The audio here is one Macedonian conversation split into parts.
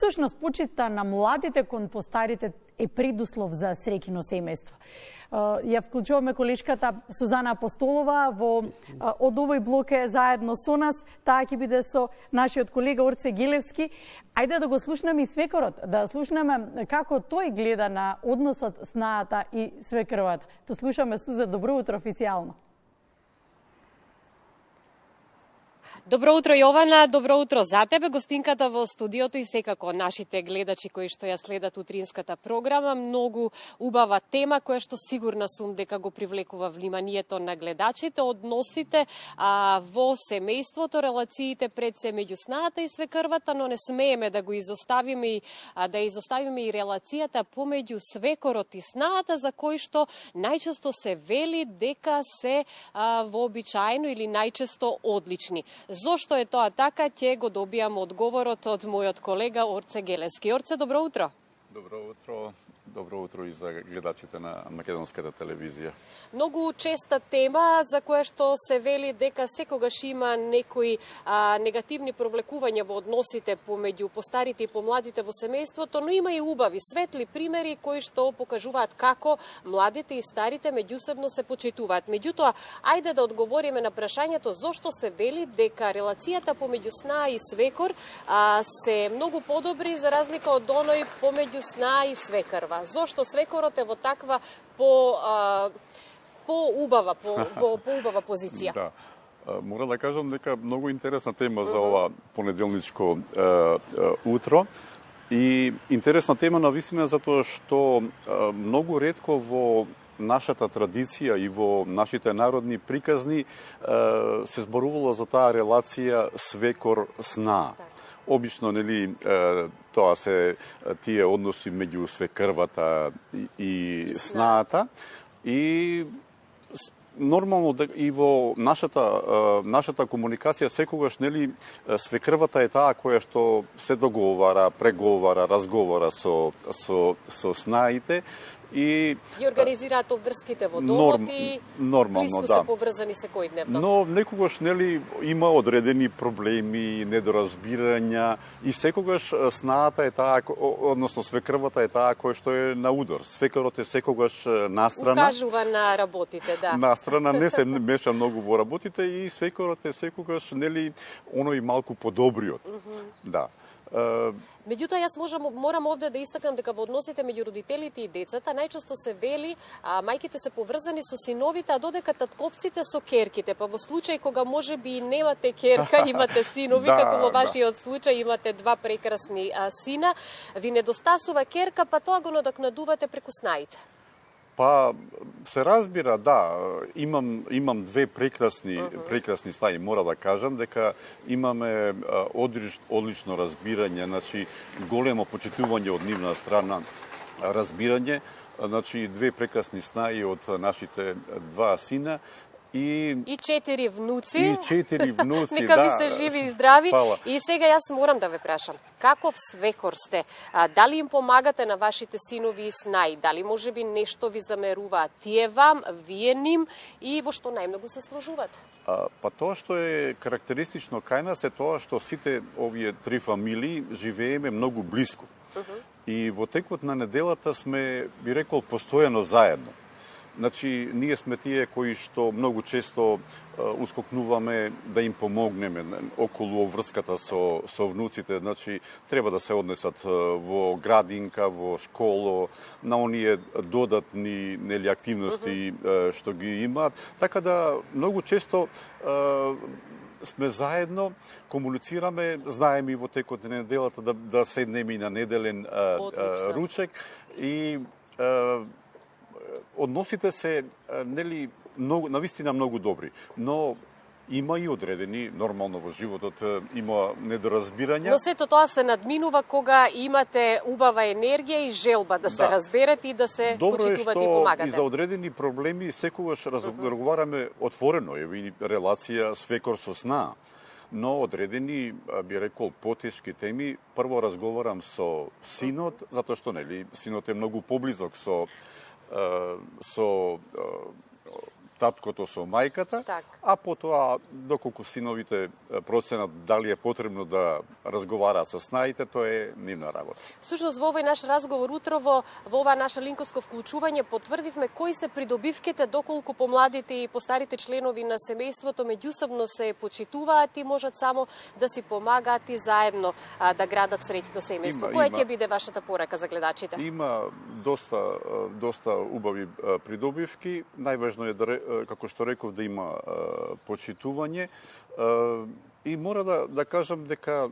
Всушност, почита на младите кон постарите е предуслов за среќно семејство. Ја вклучуваме колешката Сузана Апостолова од овој блок е заедно со нас. Таа ќе биде со нашиот колега Орце Гелевски. Ајде да го слушнеме и свекорот, да слушнеме како тој гледа на односот снаата и свекрвата. Да слушаме Суза, добро утро официјално. Добро утро, Јована, добро утро за тебе, гостинката во студиото и секако нашите гледачи кои што ја следат утринската програма. Многу убава тема која што сигурна сум дека го привлекува вниманието на гледачите, односите во семејството, релациите пред се меѓу снаата и свекрвата, но не смееме да го изоставиме и релацијата помеѓу свекорот и снаата, за кој што најчесто се вели дека се вообичаено или најчесто одлични. Зошто е тоа така, ќе го добијам одговорот од мојот колега Орце Гелевски. Орце, добро утро. Добро утро и за гледачите на македонската телевизија. Многу честа тема за која што се вели дека секогаш има некои негативни провлекувања во односите помеѓу постарите и помладите во семејството, но има и убави, светли примери кои што покажуваат како младите и старите меѓусебно се почитуваат. Меѓутоа, ајде да одговориме на прашањето зошто се вели дека релацијата помеѓу сна и свекор се многу подобри за разлика од оној помеѓу сна и свекрва. Зошто свекорот е во таква поубава позиција? Да. Мора да кажам дека многу интересна тема за ова понеделничко утро. И интересна тема навистина затоа што многу ретко во нашата традиција и во нашите народни приказни се зборувало за таа релација свекор-сна. Обично, нели, тоа се тие односи меѓу свекрвата и снаата. И нормално и во нашата комуникација секогаш, нели, свекрвата е таа која што се договара, преговара, разговара со снаите. И организираат обврските во домот и блиску се поврзани секојдневно. Но некогаш, нели, има одредени проблеми, недоразбирања и секогаш снаата е таа, односно свекрвата е таа која што е на удар. Свекорот е секогаш настрана. Укажува на работите, да. Настрана, не се меша многу во работите и свекорот е секогаш, нели, оној малку подобриот. Да. Меѓутоа, јас морам овде да истакнам дека во односите меѓу родителите и децата најчесто се вели мајките се поврзани со синовите, а додека татковците со керките. Па во случај кога можеби немате керка, имате синови, како во вашиот случај имате два прекрасни сина, ви недостасува керка, па тоа го надокнадувате преку снаите. Па се разбира, да, имам две прекрасни снаи. Мора да кажам дека имаме одлично разбирање, значи големо почитување од нивна страна, разбирање, значи две прекрасни снаи од нашите два сина. И 4 внуци. Нека ви се живи и здрави. Фала. И сега јас морам да ве прашам, каков свекор сте? Дали им помагате на вашите синови и снаи? Дали можеби нешто ви замеруваат тие вам, вие ним и во што најмногу се сложувате? Па тоа што е карактеристично кај нас е тоа што сите овие три фамилии живееме многу блиску. И во текот на неделата сме, би рекол, постојано заедно. Значи, ние сме тие кои што многу често ускокнуваме да им помогнеме околу врската со внуците. Значи, треба да се однесат во градинка, во школо, на оние додатни активности што ги имаат. Така да, многу често сме заедно, комуницираме, знаеме и во текот на неделата да седнеме и на неделен ручек и односите се, нели, навистина многу добри, но има и одредени, нормално во животот, има недоразбирања. Но сето тоа се надминува кога имате убава енергија и желба да се разберете и да се почитувате и помагате. Добро е што и за одредени проблеми секогаш разговараме отворено, и релација свекор со сна. Но одредени, би рекол, потешки теми, прво разговарам со синот, затоа што, нели, синот е многу поблизок со таткото со мајката, а потоа доколку синовите проценат дали е потребно да разговараат со снаите, тоа е нивна работа. Сушност во овој наш разговор утрово, во ова наше линковско вклучување потврдивме кои се придобивките доколку помладите и постарите членови на семејството меѓусобно се почитуваат и можат само да си помагаат и заедно да градат среќно семејство. Која ќе биде вашата порака за гледачите? Има доста убави придобивки. Најважно е како што реков да има почитување и мора да кажам дека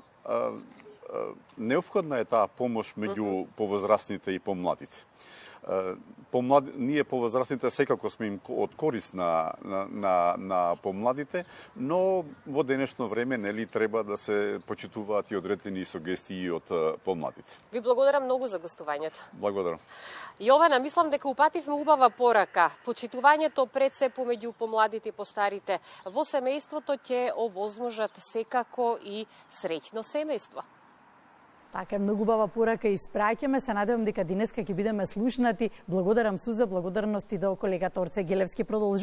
неопходна е таа помош меѓу повозрастните и помладите. Ние повозрастните секако сме им од корист на помладите, но во денешно време нели треба да се почитуваат и одредени сугестии од помладите. Ви благодарам многу за гостувањето. Благодарам. Јована, мислам дека упативме убава порака. Почитувањето пред се помеѓу помладите и постарите во семејството ќе овозможат секако и среќно семејство. Така е, многу убава порака испраќаме. Се надевам дека денеска ќе бидеме слушнати. Благодарам Суза, благодарности до колегата Орце Гелевски. Продолжи